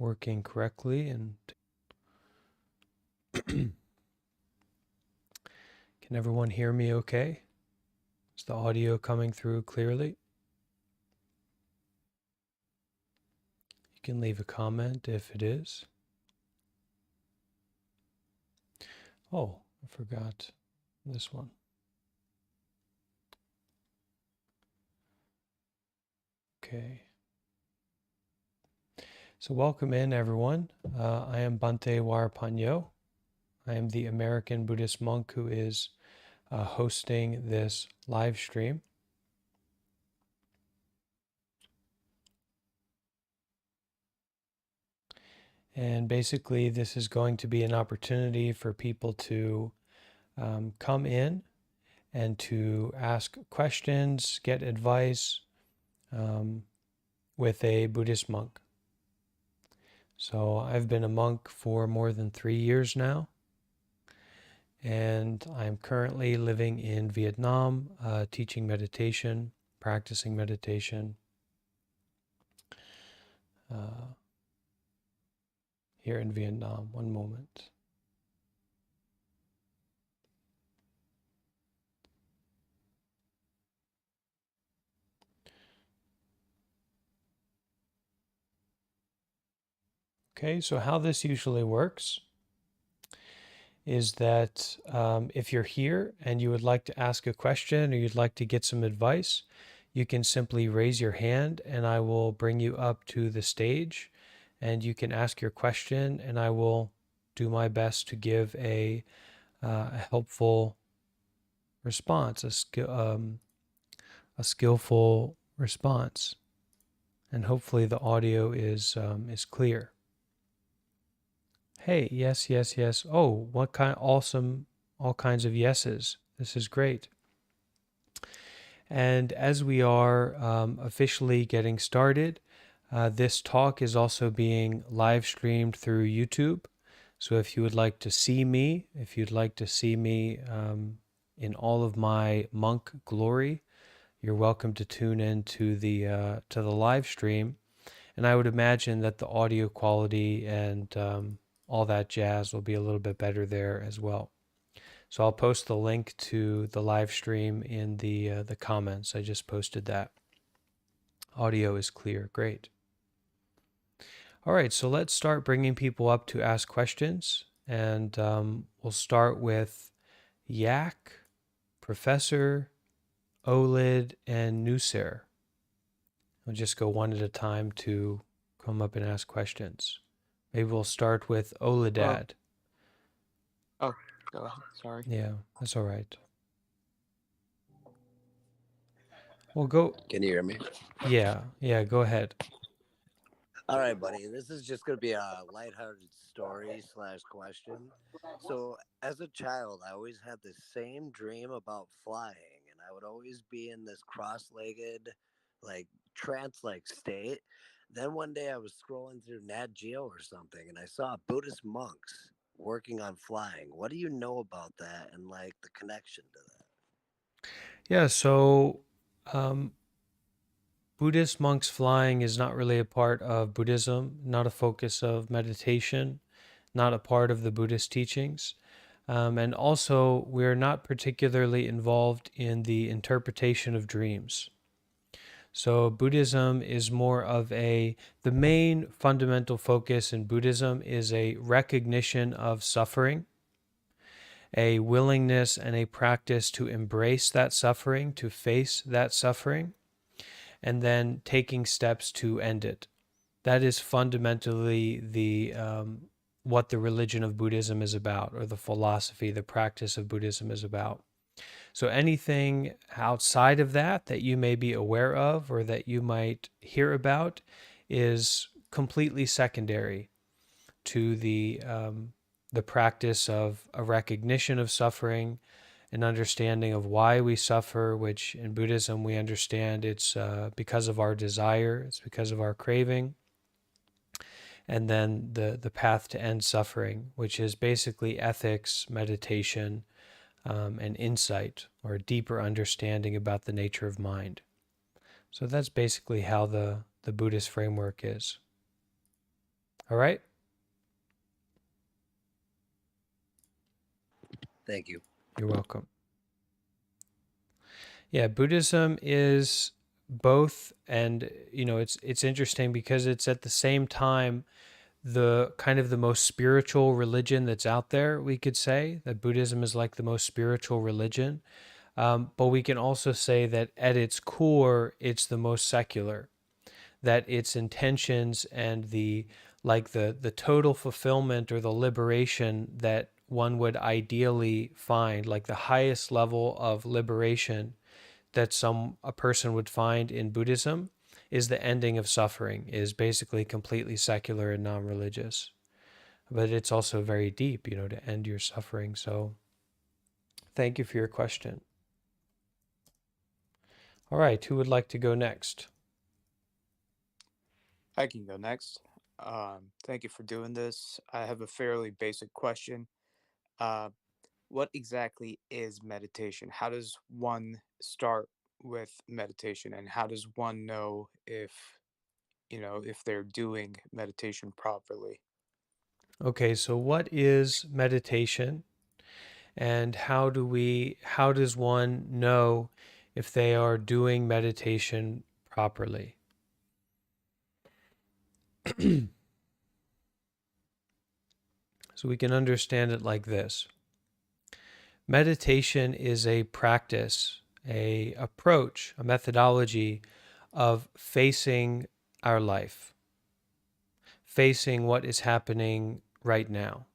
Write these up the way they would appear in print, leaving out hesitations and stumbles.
working correctly, and can everyone hear me okay? Is the audio coming through clearly? You can leave a comment if it is. Oh, I forgot this one. Okay. So welcome in, everyone. I am Bhante Warapanyo. I am the American Buddhist monk who is hosting this live stream. And basically, this is going to be an opportunity for people to come in and to ask questions, get advice with a Buddhist monk. So I've been a monk for more than 3 years now, and I'm currently living in Vietnam, teaching meditation, practicing meditation here in Vietnam. One moment. Okay, so how this usually works is that if you're here and you would like to ask a question or you'd like to get some advice, you can simply raise your hand and I will bring you up to the stage and you can ask your question and I will do my best to give a helpful response, a skillful response, and hopefully the audio is clear. Hey, yes, yes, yes. Oh, what kind? Awesome! All kinds of yeses. This is great. And as we are officially getting started, this talk is also being live streamed through YouTube. So if you would like to see me, if you'd like to see me in all of my monk glory, you're welcome to tune in to the live stream. And I would imagine that the audio quality and all that jazz will be a little bit better there as well. So I'll post the link to the live stream in the comments. I just posted that. Audio is clear. Great. All right, so let's start bringing people up to ask questions. And we'll start with Yak, Professor, Olid, and Nuser. I'll just go one at a time to come up and ask questions. Maybe we'll start with Olidad. Oh, go ahead. Sorry. Yeah, that's all right. Well, go. Can you hear me? Yeah, go ahead. All right, buddy. This is just going to be a lighthearted story / question. So, as a child, I always had the same dream about flying, and I would always be in this cross-legged, like trance-like state. Then one day I was scrolling through Nat Geo or something, and I saw Buddhist monks working on flying. What do you know about that and like the connection to that? Yeah, so um, Buddhist monks flying is not really a part of Buddhism, not a focus of meditation, not a part of the Buddhist teachings. And also, we're not particularly involved in the interpretation of dreams. So, Buddhism is more of the main fundamental focus in Buddhism is a recognition of suffering, a willingness and a practice to embrace that suffering, to face that suffering, and then taking steps to end it. That is fundamentally the what the religion of Buddhism is about, or the philosophy, the practice of Buddhism is about. So anything outside of that that you may be aware of or that you might hear about is completely secondary to the practice of a recognition of suffering, an understanding of why we suffer, which in Buddhism we understand it's because of our desire, it's because of our craving, and then the path to end suffering, which is basically ethics, meditation, and insight, or a deeper understanding about the nature of mind. So that's basically how the Buddhist framework is. All right? Thank you. You're welcome. Yeah, Buddhism is both, and it's interesting because it's at the same time the kind of the most spiritual religion that's out there. We could say that Buddhism is like the most spiritual religion, but we can also say that at its core, it's the most secular. That its intentions and the total fulfillment or the liberation that one would ideally find, like the highest level of liberation that a person would find in Buddhism, is the ending of suffering, is basically completely secular and non-religious. But it's also very deep, to end your suffering. So thank you for your question. All right, who would like to go next? I can go next. Thank you for doing this. I have a fairly basic question. Uh, what exactly is meditation? How does one start with meditation, and how does one know if they're doing meditation properly? Okay, so what is meditation, and how does one know if they are doing meditation properly? So we can understand it like this. Meditation is a practice, a approach, a methodology of facing our life, facing what is happening right now.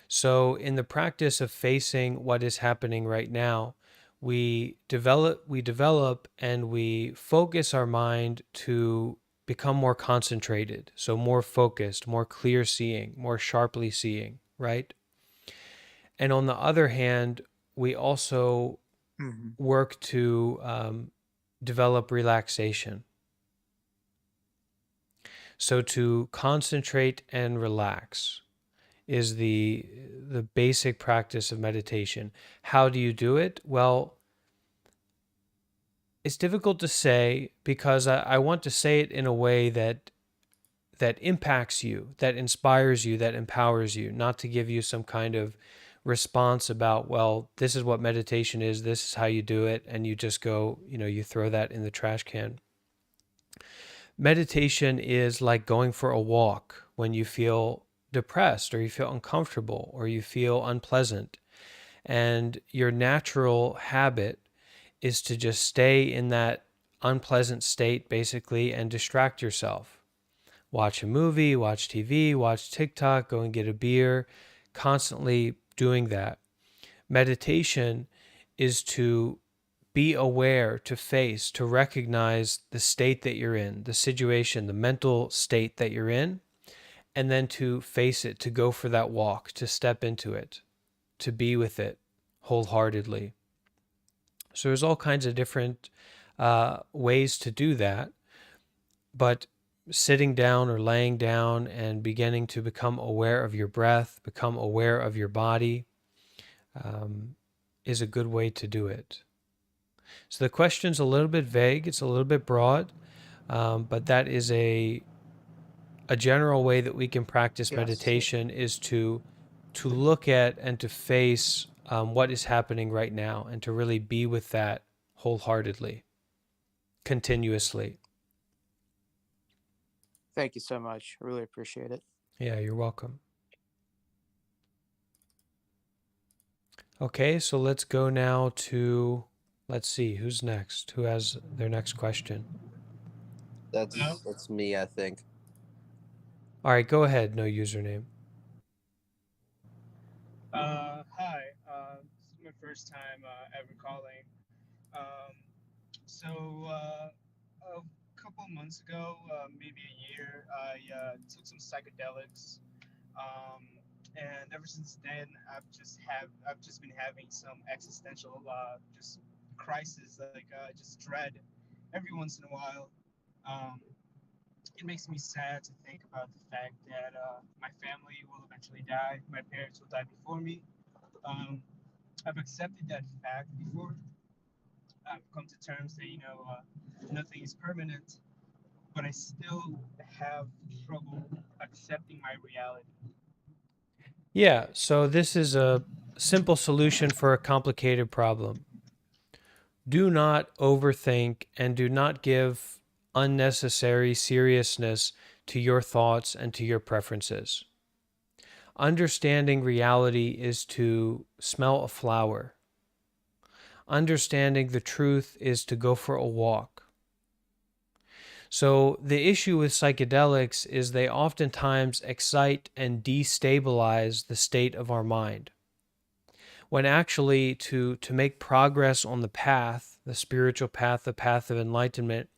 So in the practice of facing what is happening right now, we develop and we focus our mind to become more concentrated, so more focused, more clear seeing, more sharply seeing, right? And on the other hand, we also Hmm. work to develop relaxation. So to concentrate and relax is the basic practice of meditation. How do you do it? Well, it's difficult to say because I want to say it in a way that impacts you, that inspires you, that empowers you, not to give you some kind of response about, well, this is what meditation is, this is how you do it, and you just go, you throw that in the trash can. Meditation is like going for a walk when you feel depressed or you feel uncomfortable or you feel unpleasant. And your natural habit is to just stay in that unpleasant state basically and distract yourself. Watch a movie, watch TV, watch TikTok, go and get a beer, constantly doing that. Meditation is to be aware, to face, to recognize the state that you're in, the situation, the mental state that you're in, and then to face it, to go for that walk, to step into it, to be with it wholeheartedly. So there's all kinds of different ways to do that, but sitting down or laying down and beginning to become aware of your breath, become aware of your body, um, is a good way to do it. So the question's a little bit vague, it's a little bit broad, but that is a general way that we can practice Yes. meditation is to look at and to face what is happening right now and to really be with that wholeheartedly, continuously. Thank you so much. I really appreciate it. Yeah, you're welcome. Okay, so let's go now to, let's see, who's next? Who has their next question? Hello. That's me, I think. All right, go ahead. No username. Hi. This is my first time ever calling. Um, so a couple of months ago, maybe a year, I took some psychedelics, um, and ever since then, I've just been having some existential just crisis, like just dread, every once in a while. Um, it makes me sad to think about the fact that my family will eventually die. My parents will die before me. Um, I've accepted that fact before. I've come to terms that nothing is permanent, but I still have trouble accepting my reality. Yeah, so this is a simple solution for a complicated problem. Do not overthink and do not give unnecessary seriousness to your thoughts and to your preferences. Understanding reality is to smell a flower. Understanding the truth is to go for a walk. So the issue with psychedelics is they oftentimes excite and destabilize the state of our mind. When actually to make progress on the path, the spiritual path, the path of enlightenment,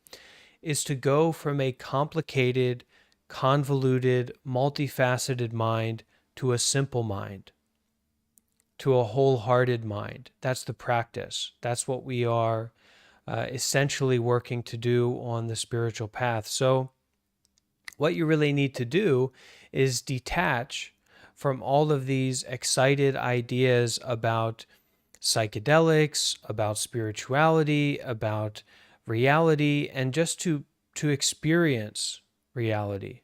is to go from a complicated, convoluted, multifaceted mind to a simple mind, to a wholehearted mind. That's the practice. That's what we are essentially working to do on the spiritual path. So, what you really need to do is detach from all of these excited ideas about psychedelics, about spirituality, about reality, and just to experience reality,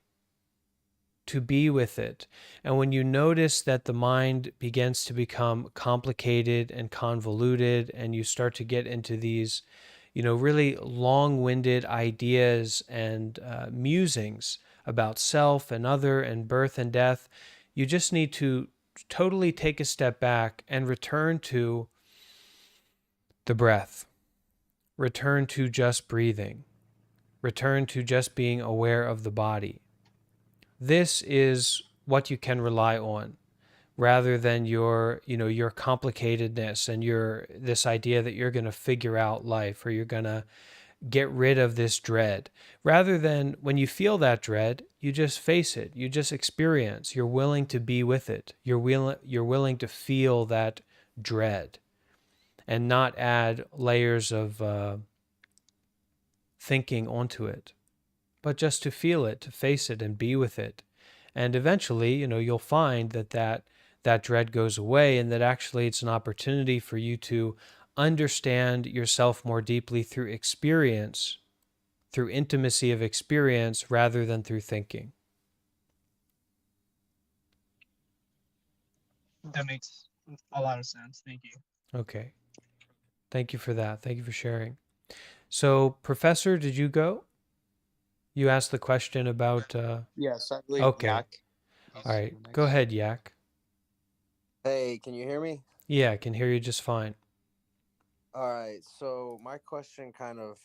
to be with it. And when you notice that the mind begins to become complicated and convoluted, and you start to get into these, really long-winded ideas and musings about self and other and birth and death, you just need to totally take a step back and return to the breath, return to just breathing, return to just being aware of the body. This is what you can rely on rather than your complicatedness and this idea that you're going to figure out life or you're going to get rid of this dread. Rather than when you feel that dread, you just face it. You just experience. You're willing to be with it. You're willing to feel that dread and not add layers of thinking onto it, but just to feel it, to face it and be with it. And eventually, you'll find that dread goes away and that actually it's an opportunity for you to understand yourself more deeply through experience, through intimacy of experience rather than through thinking. That makes a lot of sense. Thank you. Okay. Thank you for that. Thank you for sharing. So, Professor, did you go? You asked the question about. Yes, I believe Okay. Yak. All right. Go ahead, Yak. Hey, can you hear me? Yeah, I can hear you just fine. All right. So my question kind of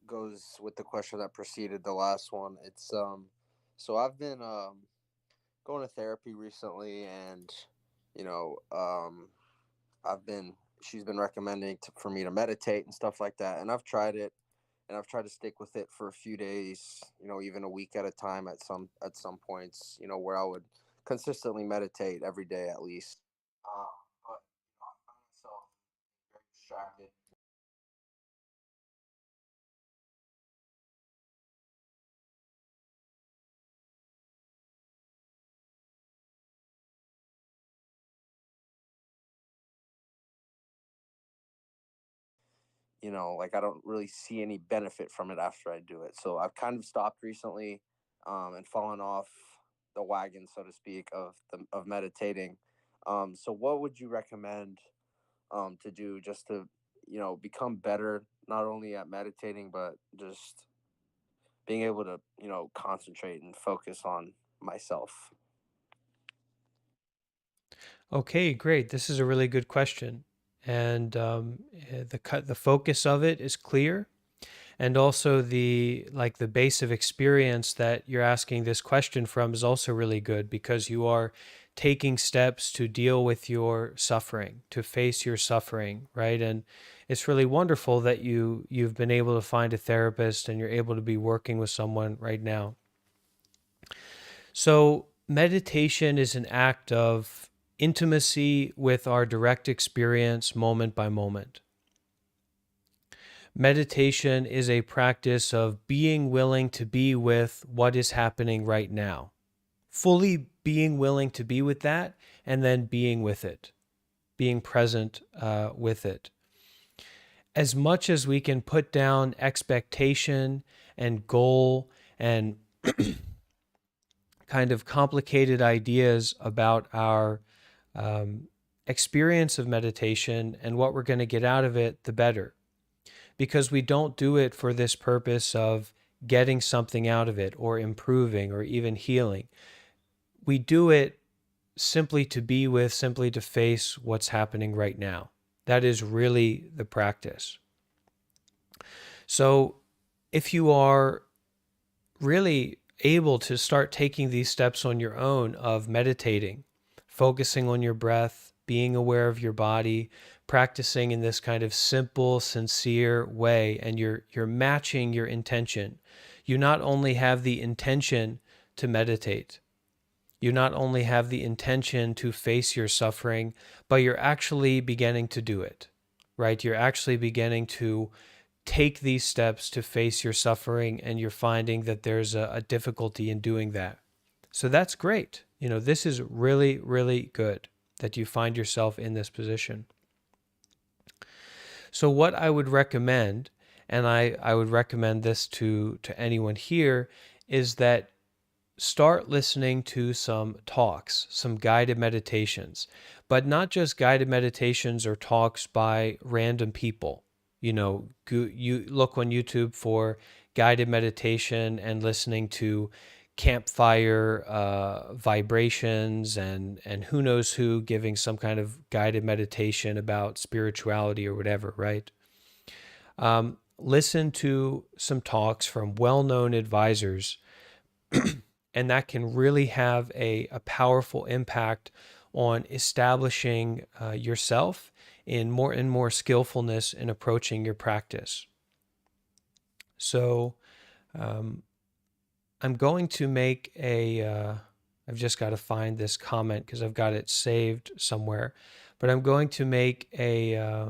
goes with the question that preceded the last one. It's so I've been going to therapy recently, and you know, I've been she's been recommending for me to meditate and stuff like that, and I've tried it, and I've tried to stick with it for a few days, even a week at a time at some points, where I would consistently meditate every day at least. But I find myself very distracted. Like I don't really see any benefit from it after I do it. So I've kind of stopped recently, and fallen off the wagon, so to speak, of meditating. So what would you recommend to do just to become better, not only at meditating but just being able to concentrate and focus on myself? Okay, great. This is a really good question, and the focus of it is clear, and also the base of experience that you're asking this question from is also really good because you are taking steps to deal with your suffering, to face your suffering, right? And it's really wonderful that you've been able to find a therapist and you're able to be working with someone right now. So, meditation is an act of intimacy with our direct experience moment by moment. Meditation is a practice of being willing to be with what is happening right now, fully being willing to be with that, and then being with it, being present with it. as much as we can put down expectation and goal and kind of complicated ideas about our um, experience of meditation and what we're going to get out of it, the better. Because we don't do it for this purpose of getting something out of it or improving or even healing. We do it simply to be with, simply to face what's happening right now. That is really the practice. So if you are really able to start taking these steps on your own of meditating, focusing on your breath, being aware of your body, practicing in this kind of simple, sincere way, and you're matching your intention. You not only have the intention to meditate, you not only have the intention to face your suffering, but you're actually beginning to do it, right? You're actually beginning to take these steps to face your suffering, and you're finding that there's a difficulty in doing that. So that's great. This is really, really good that you find yourself in this position. So what I would recommend, and I would recommend this to anyone here, is that start listening to some talks, some guided meditations, but not just guided meditations or talks by random people. You look on YouTube for guided meditation and listening to campfire vibrations and who knows who giving some kind of guided meditation about spirituality or whatever, right? Listen to some talks from well-known advisors, and that can really have a powerful impact on establishing yourself in more and more skillfulness in approaching your practice. So I'm going to make I've just got to find this comment because I've got it saved somewhere, but I'm going to make a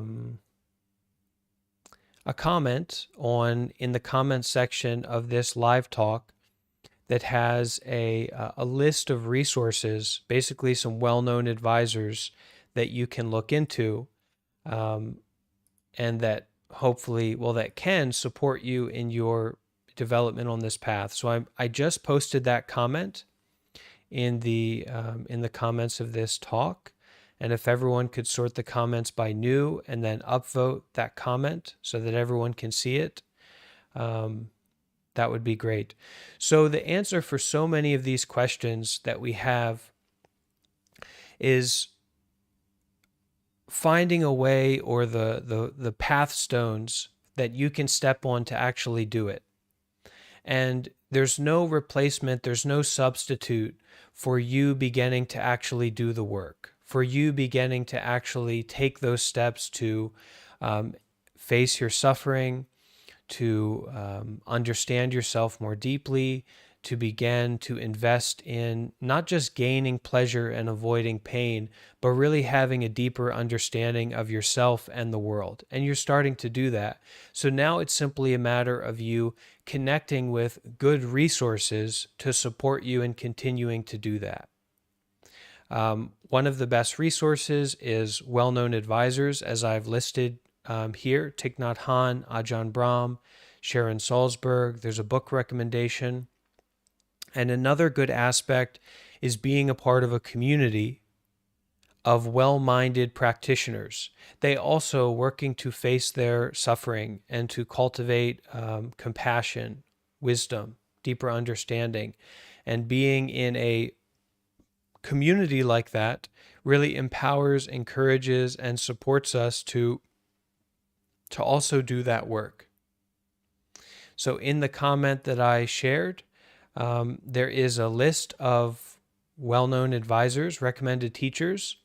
comment in the comment section of this live talk that has a list of resources, basically some well-known advisors that you can look into, and that hopefully, that can support you in your development on this path. So I just posted that comment in the comments of this talk, and if everyone could sort the comments by new and then upvote that comment so that everyone can see it, that would be great. So the answer for so many of these questions that we have is finding a way or the path stones that you can step on to actually do it. And there's no replacement, there's no substitute for you beginning to actually do the work, for you beginning to actually take those steps to face your suffering, to understand yourself more deeply, to begin to invest in not just gaining pleasure and avoiding pain, but really having a deeper understanding of yourself and the world. And you're starting to do that. So now it's simply a matter of you connecting with good resources to support you in continuing to do that. One of the best resources is well-known advisors, as I've listed here: Thich Nhat Hanh, Ajahn Brahm, Sharon Salzberg. There's a book recommendation. And another good aspect is being a part of a community of well-minded practitioners. They also working to face their suffering and to cultivate compassion, wisdom, deeper understanding. And being in a community like that really empowers, encourages, and supports us to also do that work. So in the comment that I shared, there is a list of well-known advisors, recommended teachers.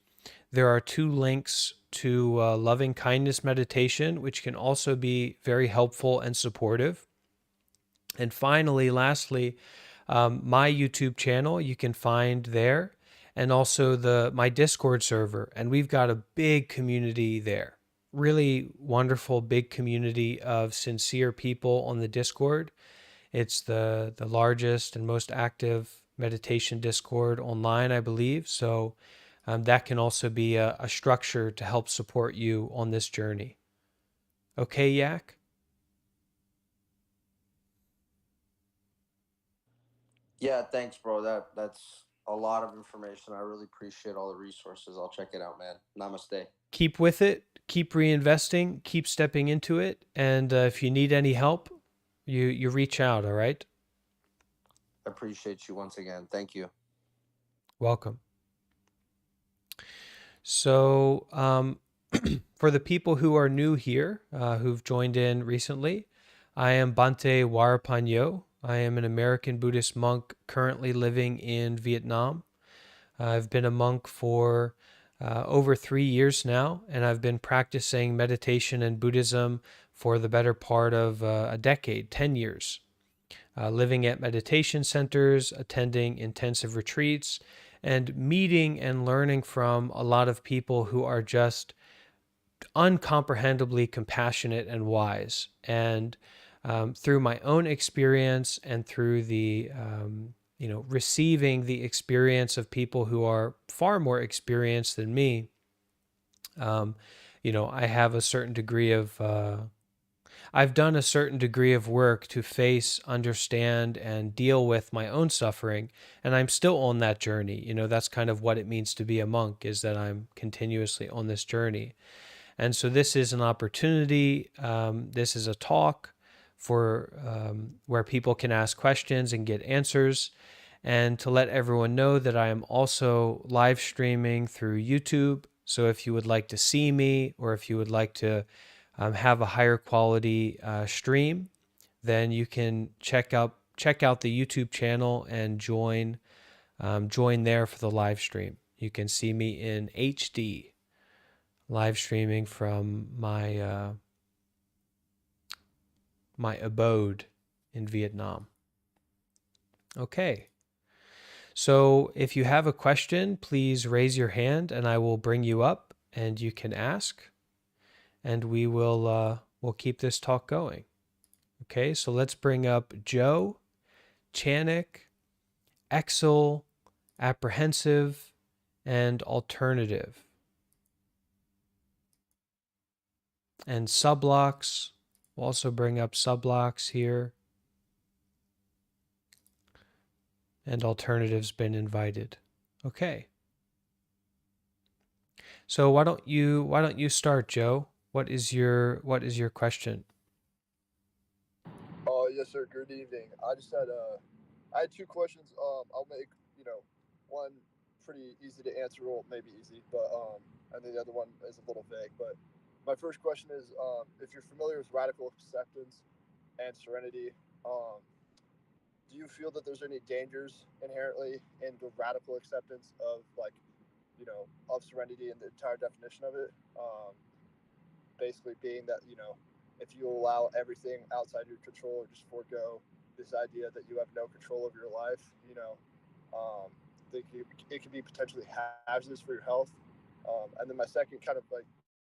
There are 2 links to loving kindness meditation, which can also be very helpful and supportive. And finally, lastly, my YouTube channel you can find there, and also my Discord server. And we've got a big community there. Really wonderful big community of sincere people on the Discord. It's the largest and most active meditation Discord online, I believe. So that can also be a structure to help support you on this journey. Okay, Yak? Yeah, thanks, bro. That's a lot of information. I really appreciate all the resources. I'll check it out, man. Namaste. Keep with it, keep reinvesting, keep stepping into it, and if you need any help, you reach out, all right? Appreciate you once again. Thank you. Welcome. So, for the people who are new here, who've joined in recently, I am Bante Warapanyo. I am an American Buddhist monk currently living in Vietnam. I've been a monk for over 3 years now, and I've been practicing meditation and Buddhism for the better part of a decade, 10 years. Living at meditation centers, attending intensive retreats, and meeting and learning from a lot of people who are just uncomprehendibly compassionate and wise. And through my own experience and through the receiving the experience of people who are far more experienced than me, I have a certain degree of I've done a certain degree of work to face, understand, and deal with my own suffering, and I'm still on that journey. That's kind of what it means to be a monk, is that I'm continuously on this journey. And so this is an opportunity. This is a talk for where people can ask questions and get answers, and to let everyone know that I am also live streaming through YouTube. So if you would like to see me, or if you would like to have a higher quality stream, then you can check out the YouTube channel and join there for the live stream. You can see me in HD, live streaming from my my abode in Vietnam. Okay. So if you have a question, please raise your hand and I will bring you up and you can ask, and we'll keep this talk going. Okay, so let's bring up Joe, Chanik, Exel, Apprehensive, and Alternative. And Sublocks. We'll also bring up Sublocks here. And Alternative's been invited. Okay. So why don't you start, Joe? What is your question? Oh, yes, sir. Good evening. I had two questions. I'll make one pretty easy to answer, well, maybe easy, but and then the other one is a little vague. But my first question is, if you're familiar with radical acceptance and serenity, do you feel that there's any dangers inherently in the radical acceptance of of serenity and the entire definition of it? Basically being that if you allow everything outside your control or just forego this idea that you have no control of your life, um, it can be potentially hazardous for your health. And then my second kind of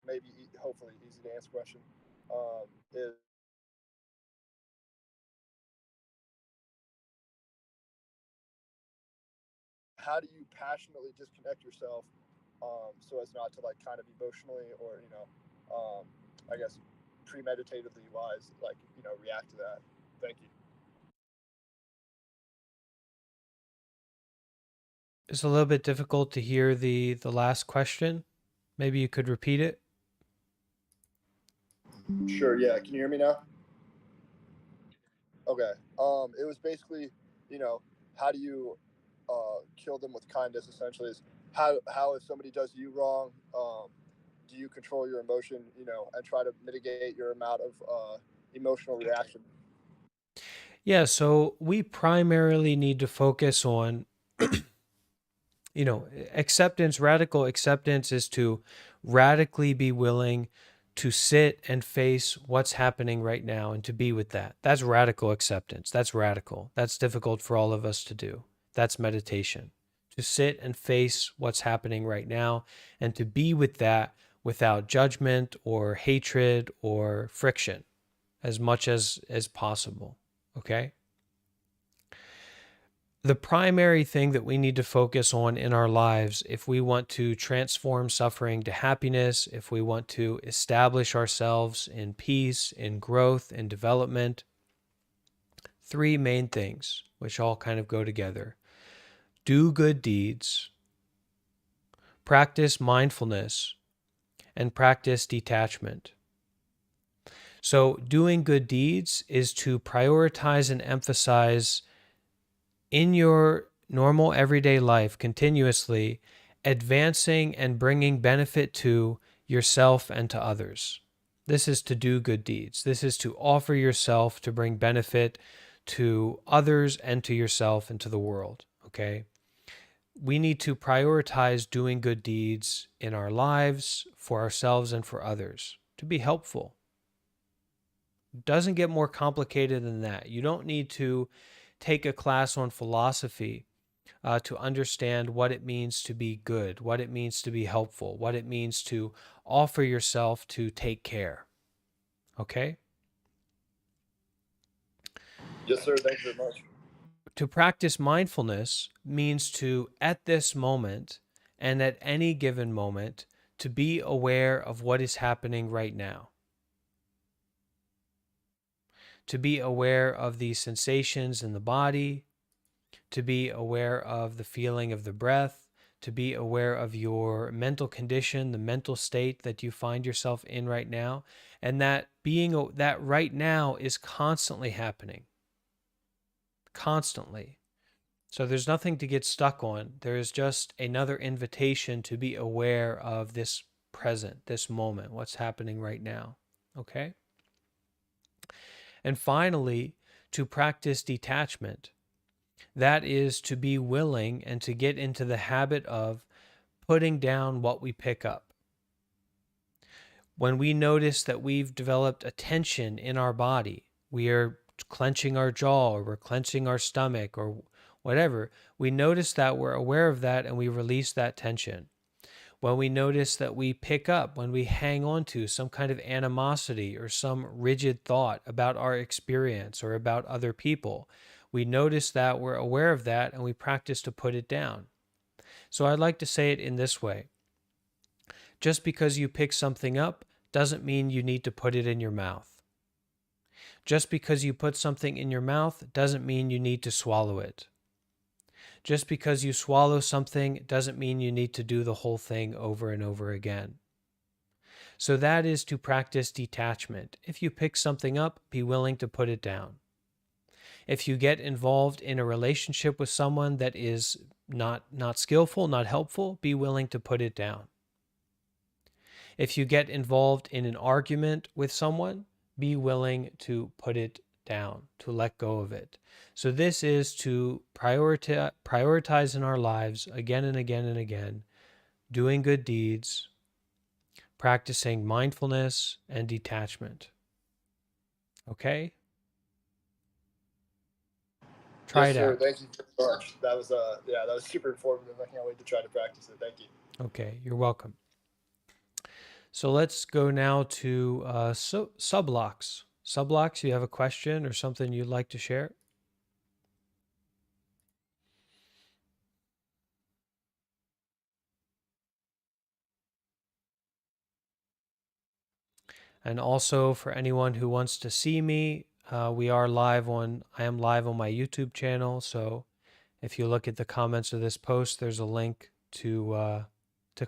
maybe hopefully easy to answer question is, how do you passionately disconnect yourself so as not to kind of emotionally or I guess premeditatively wise react to that? Thank you. It's a little bit difficult to hear the last question. Maybe you could repeat it. Sure. Yeah. Can you hear me now? Okay. It was basically, how do you kill them with kindness? Essentially, is how if somebody does you wrong, do you control your emotion, and try to mitigate your amount of emotional reaction? Yeah, so we primarily need to focus on acceptance. Radical acceptance is to radically be willing to sit and face what's happening right now and to be with that. That's radical acceptance. That's radical. That's difficult for all of us to do. That's meditation. To sit and face what's happening right now and to be with that without judgment or hatred or friction as much as possible. Okay? the primary thing that we need to focus on in our lives, if we want to transform suffering to happiness, if we want to establish ourselves in peace, in growth, in development, three main things, which all kind of go together. Do good deeds, practice mindfulness, and practice detachment. So, doing good deeds is to prioritize and emphasize in your normal everyday life continuously, advancing and bringing benefit to yourself and to others. This is to do good deeds. This is to offer yourself to bring benefit to others and to yourself and to the world. Okay? We need to prioritize doing good deeds in our lives, for ourselves and for others, to be helpful. It doesn't get more complicated than that. You don't need to take a class on philosophy to understand what it means to be good, what it means to be helpful, what it means to offer yourself to take care. Okay? Yes, sir. Thank you very much. To practice mindfulness means to, at this moment and at any given moment, to be aware of what is happening right now. To be aware of the sensations in the body, to be aware of the feeling of the breath, to be aware of your mental condition, the mental state that you find yourself in right now, and that that right now is constantly happening. Constantly. So there's nothing to get stuck on. There is just another invitation to be aware of this present, this moment, what's happening right now. Okay? And finally, to practice detachment. That is to be willing and to get into the habit of putting down what we pick up. When we notice that we've developed a tension in our body, we are clenching our jaw or we're clenching our stomach or whatever, we notice that, we're aware of that, and we release that tension. When we notice that we pick up, when we hang on to some kind of animosity or some rigid thought about our experience or about other people, we notice that, we're aware of that, and we practice to put it down. So I'd like to say it in this way. Just because you pick something up doesn't mean you need to put it in your mouth. Just because you put something in your mouth doesn't mean you need to swallow it. Just because you swallow something doesn't mean you need to do the whole thing over and over again. So that is to practice detachment. If you pick something up, be willing to put it down. If you get involved in a relationship with someone that is not skillful, not helpful, be willing to put it down. If you get involved in an argument with someone, be willing to put it down, to let go of it. So this is to prioritize in our lives again and again and again, doing good deeds, practicing mindfulness and detachment. Okay? Try Yes, it sir. out. Thank you very much. That was that was super informative. I can't wait to try to practice it. Thank you. Okay, you're welcome. So let's go now to sublocks. Sublocks, you have a question or something you'd like to share? And also for anyone who wants to see me, I am live on my YouTube channel. So if you look at the comments of this post, there's a link to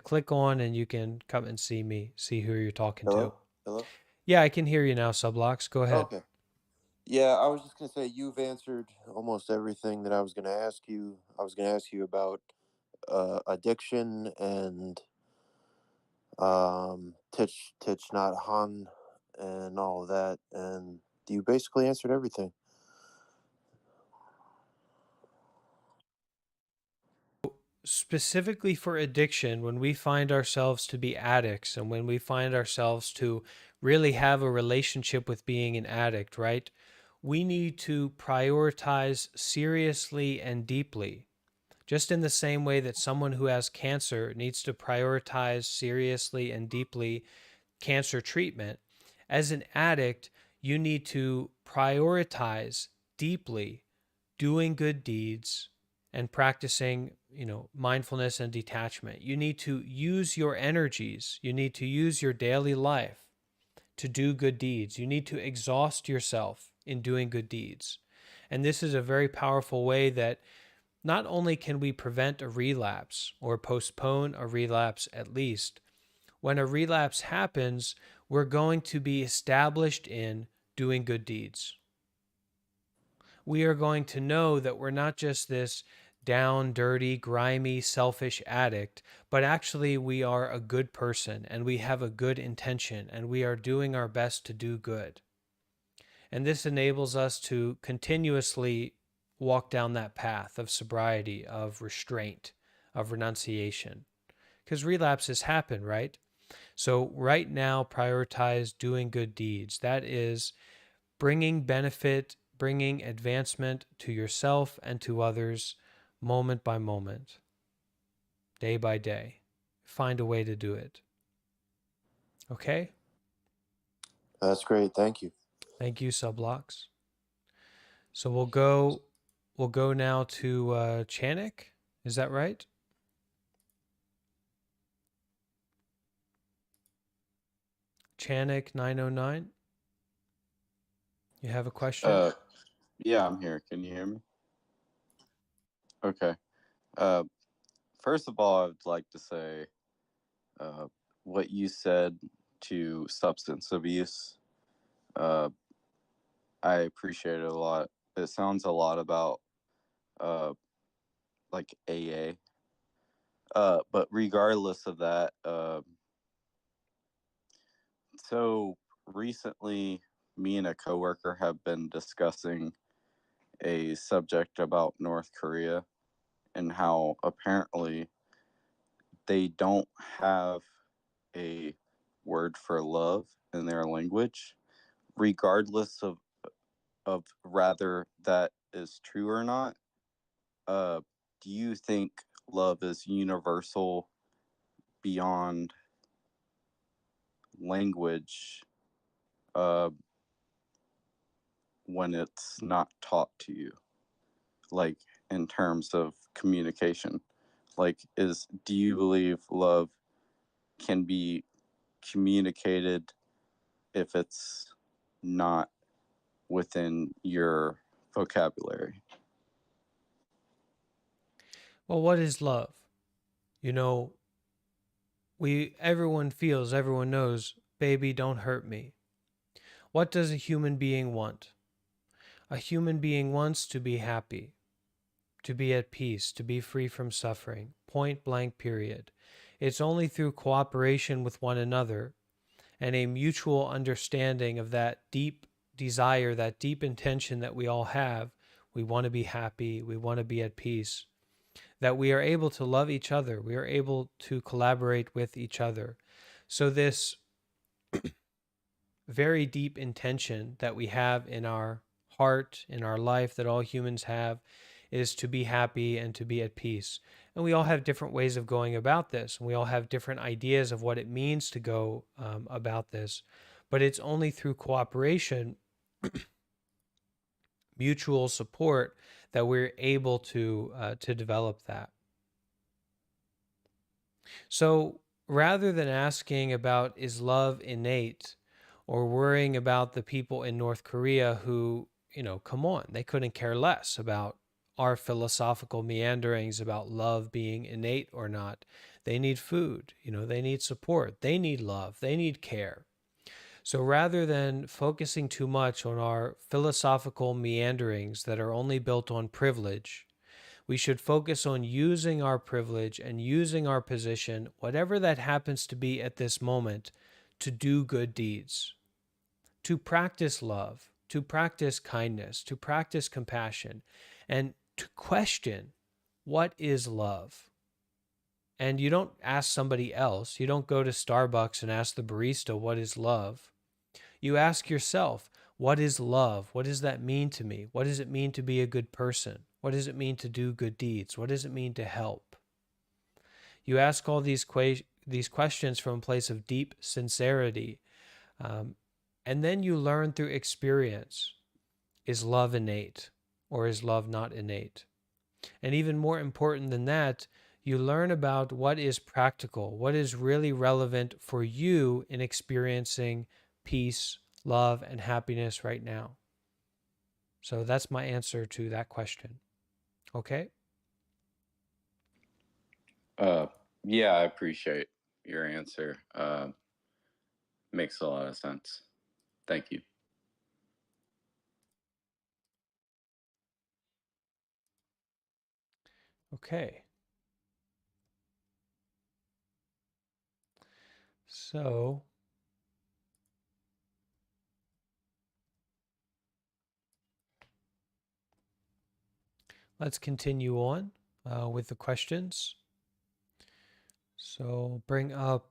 click on, and you can come and see me, see who you're talking to. Hello? Yeah, I can hear you now, Sublocks. Go ahead. Okay. Yeah, I was just gonna say you've answered almost everything that I was gonna ask you. I was gonna ask you about addiction and Tich Nhat Han and all of that, and you basically answered everything. Specifically for addiction, when we find ourselves to be addicts and when we find ourselves to really have a relationship with being an addict, right? We need to prioritize seriously and deeply. Just in the same way that someone who has cancer needs to prioritize seriously and deeply cancer treatment, as an addict, you need to prioritize deeply doing good deeds, and practicing, mindfulness and detachment. You need to use your energies. You need to use your daily life to do good deeds. You need to exhaust yourself in doing good deeds. And this is a very powerful way that not only can we prevent a relapse or postpone a relapse at least, when a relapse happens, we're going to be established in doing good deeds. We are going to know that we're not just this down, dirty, grimy, selfish addict, but actually we are a good person and we have a good intention and we are doing our best to do good. And this enables us to continuously walk down that path of sobriety, of restraint, of renunciation. Because relapses happen, right? So, right now, prioritize doing good deeds. That is bringing benefit, bringing advancement to yourself and to others moment by moment, day by day. Find a way to do it. Okay? That's great. Thank you. Thank you, Sublocks. So we'll go now to Chanik. Is that right? Chanik 909. You have a question? Yeah, I'm here. Can you hear me? Okay. First of all, I'd like to say what you said to substance abuse. I appreciate it a lot. It sounds a lot about like AA. But regardless of that, so recently, me and a coworker have been discussing a subject about North Korea and how apparently they don't have a word for love in their language, regardless of rather that is true or not. Do you think love is universal beyond language uh, when it's not taught to you, like in terms of communication? Like, do you believe love can be communicated if it's not within your vocabulary? Well, what is love? You know, everyone feels, everyone knows, baby, don't hurt me. What does a human being want? A human being wants to be happy, to be at peace, to be free from suffering. Point blank, period. It's only through cooperation with one another and a mutual understanding of that deep desire, that deep intention that we all have. We want to be happy, we want to be at peace, that we are able to love each other, we are able to collaborate with each other. So, this very deep intention that we have in our heart, in our life, that all humans have, is to be happy and to be at peace. And we all have different ways of going about this. And we all have different ideas of what it means to go about this. But it's only through cooperation, mutual support, that we're able to develop that. So rather than asking about is love innate, or worrying about the people in North Korea who, come on, they couldn't care less about our philosophical meanderings about love being innate or not. They need food, they need support, they need love, they need care. So rather than focusing too much on our philosophical meanderings that are only built on privilege, we should focus on using our privilege and using our position, whatever that happens to be at this moment, to do good deeds, to practice love, to practice kindness, to practice compassion, and to question what is love. And you don't ask somebody else. You don't go to Starbucks and ask the barista, what is love? You ask yourself, what is love? What does that mean to me? What does it mean to be a good person? What does it mean to do good deeds? What does it mean to help? You ask all these questions from a place of deep sincerity. And then you learn through experience, is love innate or is love not innate? And even more important than that, you learn about what is practical, what is really relevant for you in experiencing peace, love, and happiness right now. So that's my answer to that question. Okay? Yeah, I appreciate your answer. Makes a lot of sense. Thank you. Okay. So let's continue on with the questions. So bring up,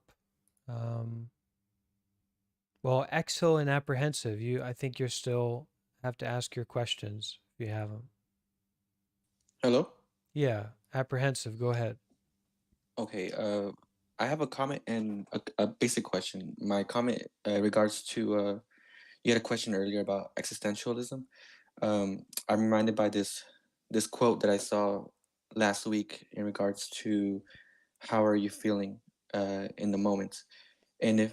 well, exhale and apprehensive. I think you're still have to ask your questions if you have them. Hello? Yeah, apprehensive. Go ahead. Okay, I have a comment and a basic question. My comment regards to you had a question earlier about existentialism. I'm reminded by this quote that I saw last week in regards to how are you feeling in the moment, and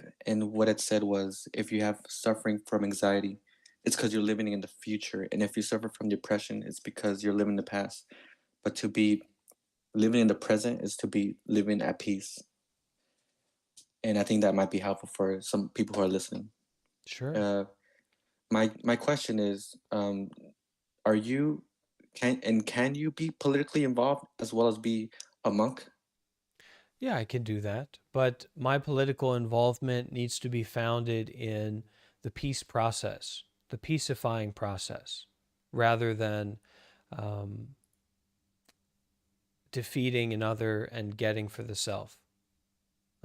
what it said was if you have suffering from anxiety, it's because you're living in the future, and if you suffer from depression, it's because you're living the past. But to be living in the present is to be living at peace, and I think that might be helpful for some people who are listening. Sure. My question is, are you can you be politically involved as well as be a monk? Yeah, I can do that. But my political involvement needs to be founded in the peace process, the peacifying process, rather than um, defeating another and getting for the self.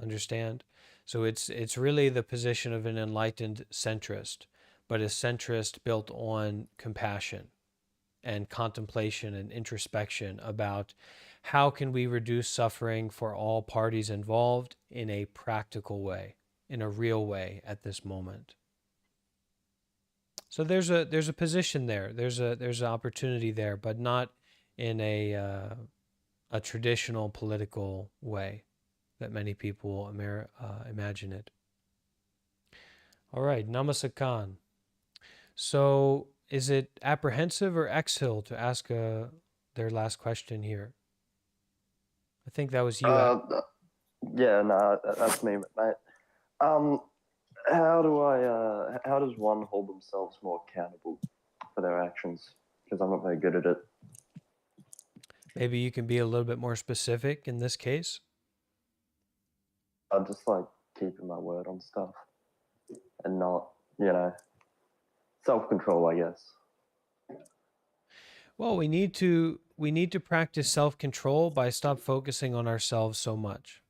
Understand? So it's really the position of an enlightened centrist, but a centrist built on compassion and contemplation and introspection about how can we reduce suffering for all parties involved in a practical way, in a real way at this moment. So there's a position there. There's an opportunity there, but not in a traditional political way that many people imagine it. All right, Namasakan. So is it apprehensive or exhale to ask their last question here? I think that was you. Yeah, no, that's me, mate. Um, how does one hold themselves more accountable for their actions? Because I'm not very good at it. Maybe you can be a little bit more specific in this case. I just like keeping my word on stuff and not, self-control, I guess. Well, we need to practice self-control by stop focusing on ourselves so much.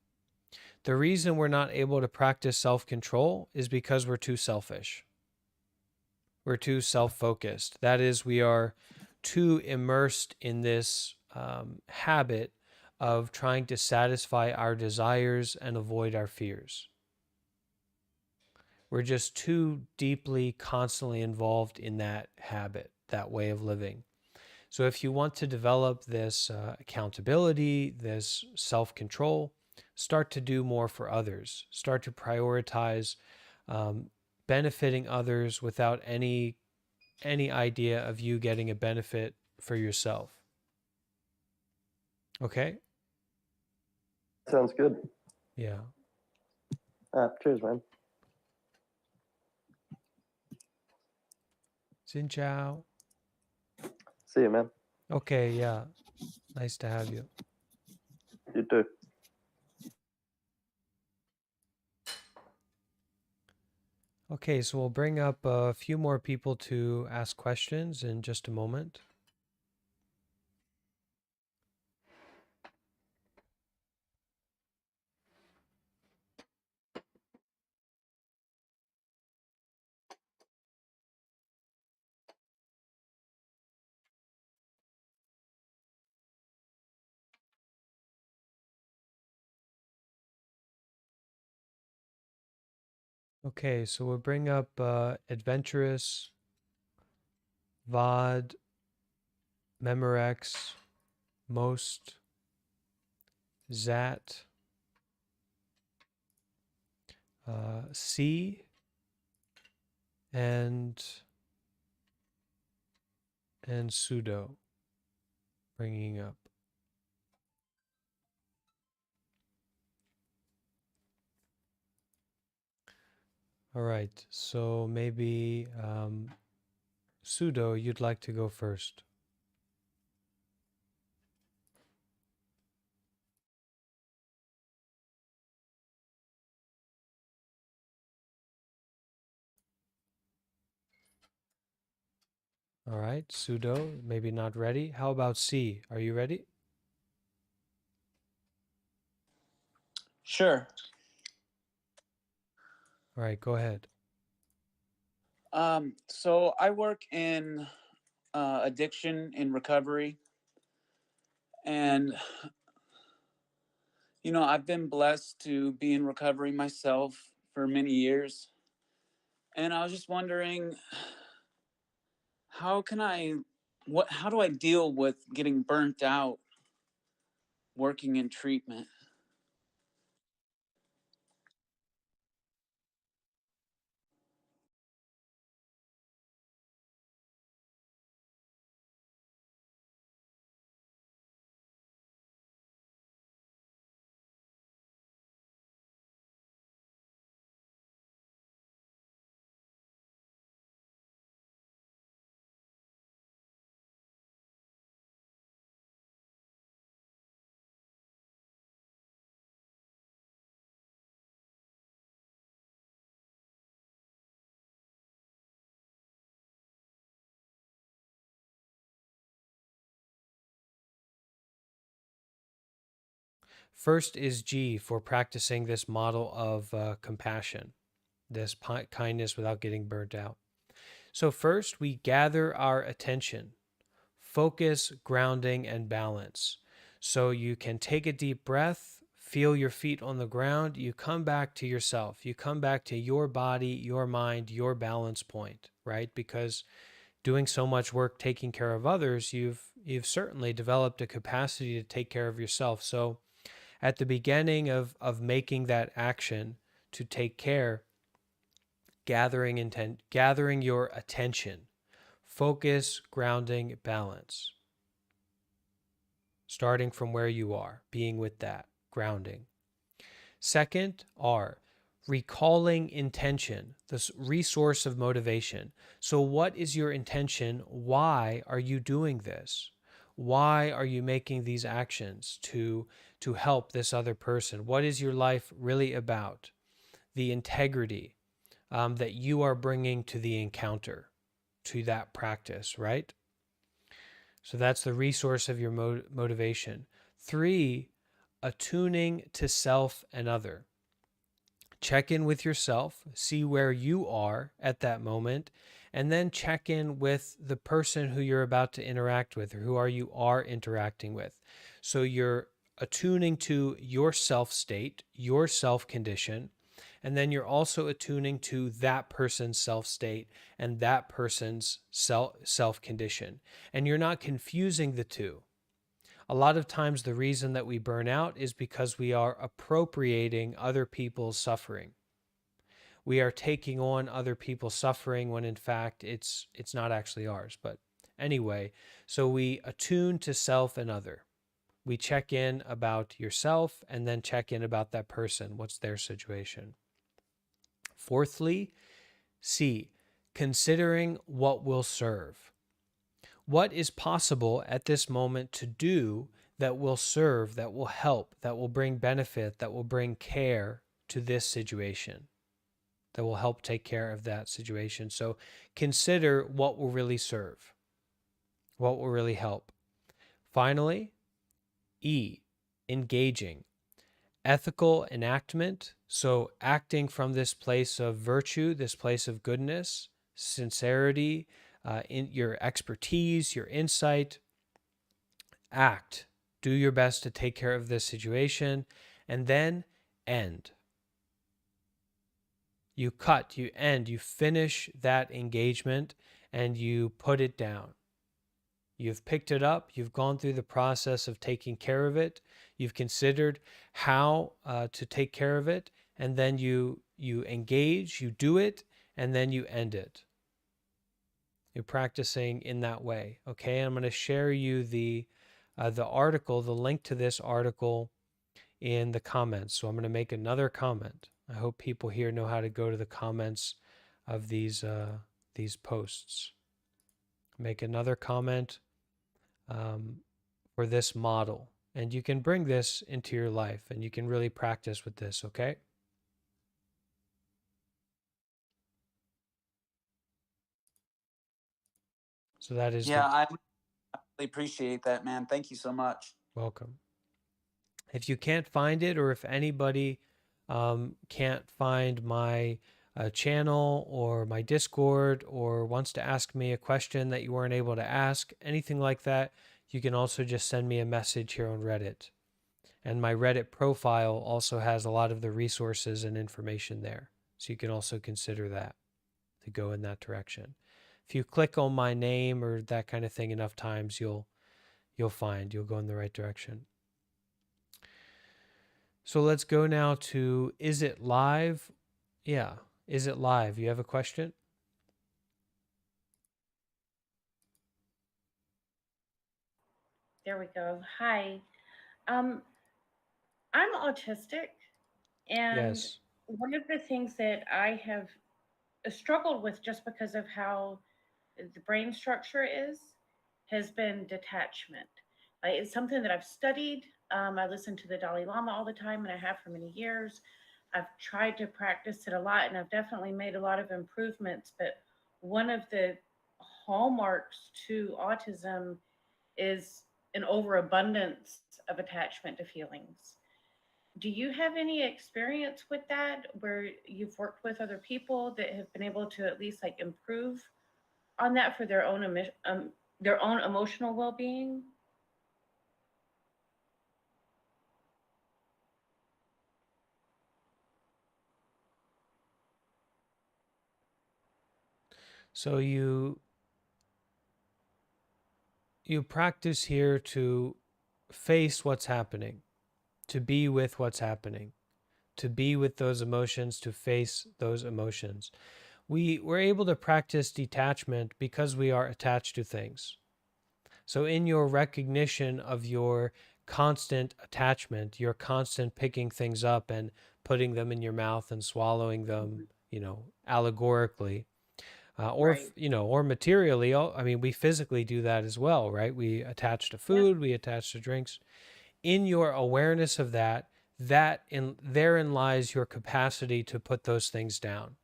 The reason we're not able to practice self-control is because we're too selfish. We're too self-focused. That is, we are too immersed in this habit of trying to satisfy our desires and avoid our fears. We're just too deeply, constantly involved in that habit, that way of living. So if you want to develop this accountability, this self-control, start to do more for others. Start to prioritize benefiting others without any idea of you getting a benefit for yourself. Okay? Sounds good. Yeah. Cheers, man. Xin chào. See you, man. Okay, yeah. Nice to have you. You too. Okay, so we'll bring up a few more people to ask questions in just a moment. Okay, so we'll bring up Adventurous, Vod, Memorex, most zat see and pseudo bringing up. All right, so maybe pseudo, you'd like to go first. All right, pseudo, maybe not ready. How about C? Are you ready? Sure. All right, go ahead. So I work in addiction and recovery, and I've been blessed to be in recovery myself for many years, and I was just wondering, how can I, how do I deal with getting burnt out working in treatment? First is G for practicing this model of compassion, this kindness without getting burnt out. So, first, we gather our attention, focus, grounding, and balance. So, you can take a deep breath, feel your feet on the ground, you come back to yourself, you come back to your body, your mind, your balance point, right? Because doing so much work taking care of others, you've certainly developed a capacity to take care of yourself. So, at the beginning of making that action to take care, gathering your attention, focus, grounding, balance, starting from where you are, being with that, grounding. Second, R, recalling intention, this resource of motivation. So, what is your intention? Why are you doing this? Why are you making these actions to help this other person? What is your life really about? The integrity that you are bringing to the encounter, to that practice, right? So that's the resource of your motivation. 3, attuning to self and other. Check in with yourself, see where you are at that moment, and then check in with the person who you're about to interact with or who you are interacting with. So you're attuning to your self state, your self condition, and then you're also attuning to that person's self state and that person's self condition. And you're not confusing the two. A lot of times, the reason that we burn out is because we are appropriating other people's suffering. We are taking on other people's suffering when in fact it's not actually ours. But anyway, so we attune to self and other. We check in about yourself and then check in about that person. What's their situation? Fourthly, C, considering what will serve. What is possible at this moment to do that will serve, that will help, that will bring benefit, that will bring care to this situation, that will help take care of that situation? So consider what will really serve, what will really help. Finally, E, engaging. Ethical enactment, so acting from this place of virtue, this place of goodness, sincerity, in your expertise, your insight. Act. Do your best to take care of this situation, and then end. You cut, you end, you finish that engagement, and you put it down. You've picked it up. You've gone through the process of taking care of it. You've considered how to take care of it, and then you engage, you do it, and then you end it. You're practicing in that way. Okay, I'm going to share you the article, the link to this article in the comments. So I'm going to make another comment. I hope people here know how to go to the comments of these posts. Make another comment for this model, and you can bring this into your life, and you can really practice with this. Okay. So that is Yeah, I really appreciate that, man. Thank you so much. welcome. If you can't find it, or if anybody can't find my channel or my Discord, or wants to ask me a question that you weren't able to ask, anything like that, you can also just send me a message here on Reddit. And my Reddit profile also has a lot of the resources and information there. So you can also consider that to go in that direction. If you click on my name or that kind of thing enough times, you'll go in the right direction. So let's go now to, is it live? Yeah, is it live? You have a question? There we go. Hi. I'm autistic, and Yes. one of the things that I have struggled with just because of how the brain structure is has been detachment. It's something that I've studied. I listen to the Dalai Lama all the time, and I have for many years. I've tried to practice it a lot, and I've definitely made a lot of improvements. But one of the hallmarks to autism is an overabundance of attachment to feelings. Do you have any experience with that where you've worked with other people that have been able to at least like improve on that for their own emotional well-being? So you practice here to face what's happening, to be with what's happening, to be with those emotions, to face those emotions. We're able to practice detachment because we are attached to things. So in your recognition of your constant attachment, your constant picking things up and putting them in your mouth and swallowing them, allegorically, or Right. or materially. I mean, we physically do that as well, right? We attach to Yeah. food, we attach to drinks. In your awareness of that, therein lies your capacity to put those things down.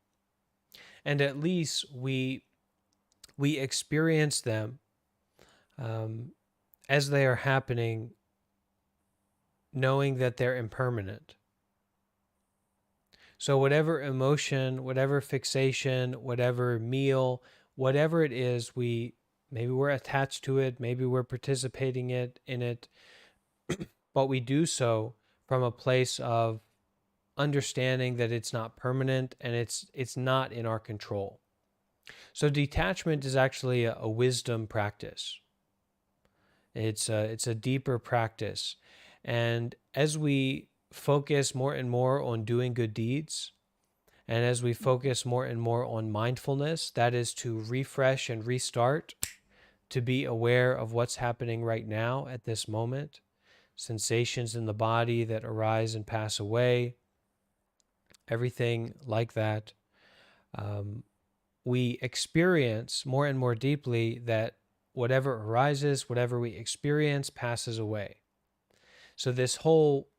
And at least we experience them as they are happening, knowing that they're impermanent. So whatever emotion, whatever fixation, whatever meal, whatever it is, maybe we're attached to it, maybe we're participating in it, but we do so from a place of understanding that it's not permanent and it's not in our control. So detachment is actually a wisdom practice. It's a deeper practice. And as we focus more and more on doing good deeds, and as we focus more and more on mindfulness, that is to refresh and restart, to be aware of what's happening right now at this moment, sensations in the body that arise and pass away, everything like that. We experience more and more deeply that whatever arises, whatever we experience, passes away. So this whole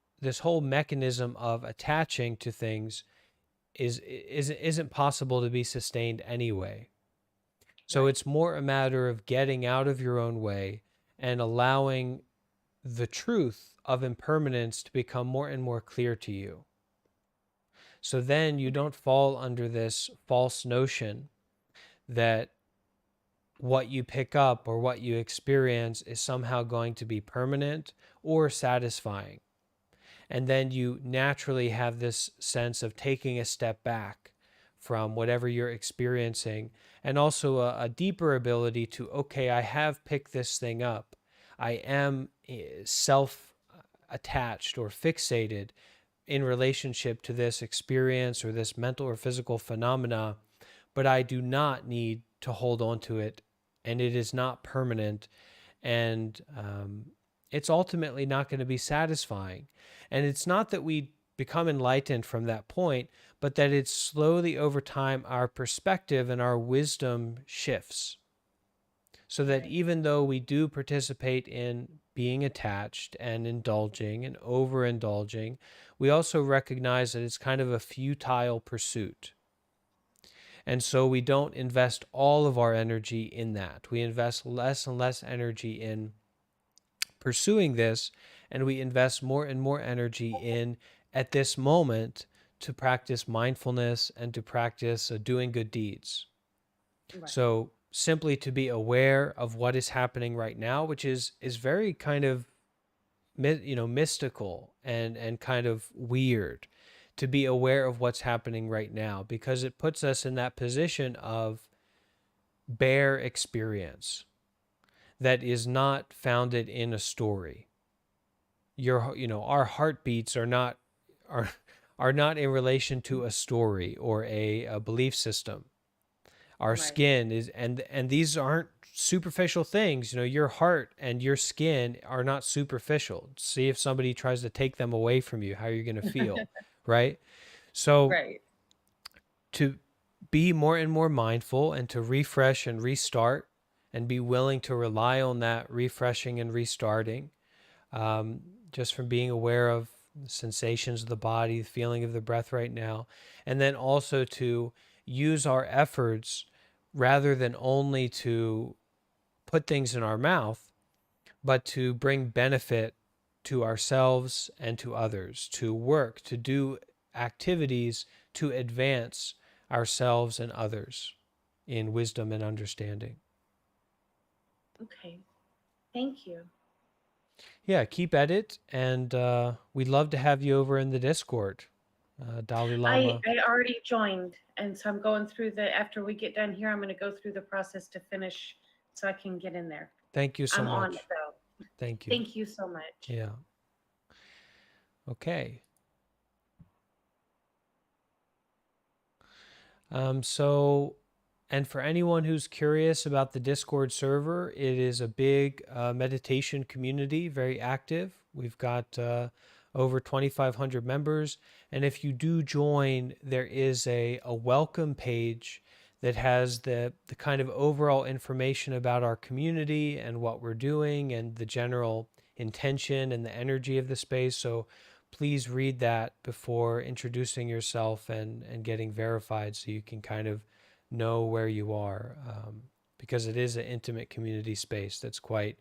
mechanism of attaching to things isn't possible to be sustained anyway. So Right. it's more a matter of getting out of your own way and allowing the truth of impermanence to become more and more clear to you. So then you don't fall under this false notion that what you pick up or what you experience is somehow going to be permanent or satisfying. And then you naturally have this sense of taking a step back from whatever you're experiencing, and also a deeper ability to, okay, I have picked this thing up. I am self attached or fixated in relationship to this experience or this mental or physical phenomena, but I do not need to hold on to it, and it is not permanent, and it's ultimately not going to be satisfying. And it's not that we become enlightened from that point, but that it's slowly over time our perspective and our wisdom shifts. So that Right. even though we do participate in being attached and indulging and overindulging, we also recognize that it's kind of a futile pursuit. And so we don't invest all of our energy in that. We invest less and less energy in pursuing this, and we invest more and more energy in, at this moment, to practice mindfulness and to practice doing good deeds. Right. So simply to be aware of what is happening right now, which is very kind of mystical and kind of weird, to be aware of what's happening right now, because it puts us in that position of bare experience that is not founded in a story. Our heartbeats are are not in relation to a story or a belief system. Our Right. skin is, and these aren't superficial things. Your heart and your skin are not superficial. See if somebody tries to take them away from you, how you're going to feel, right? So Right. to be more and more mindful and to refresh and restart and be willing to rely on that refreshing and restarting, um, just from being aware of the sensations of the body, the feeling of the breath right now, and then also to use our efforts rather than only to put things in our mouth, but to bring benefit to ourselves and to others, to work, to do activities to advance ourselves and others in wisdom and understanding. Okay. Thank you. Yeah, keep at it, and we'd love to have you over in the Discord, Dalai I Lama. I already joined, and so I'm going through after we get done here, I'm going to go through the process to finish so I can get in there. Thank you so I'm on it much. though. Thank you. Thank you so much. Yeah. Okay. So, and for anyone who's curious about the Discord server, it is a big meditation community, very active. We've got over 2,500 members. And if you do join, there is a welcome page that has the kind of overall information about our community and what we're doing and the general intention and the energy of the space. So please read that before introducing yourself and getting verified, so you can kind of know where you are, because it is an intimate community space that's quite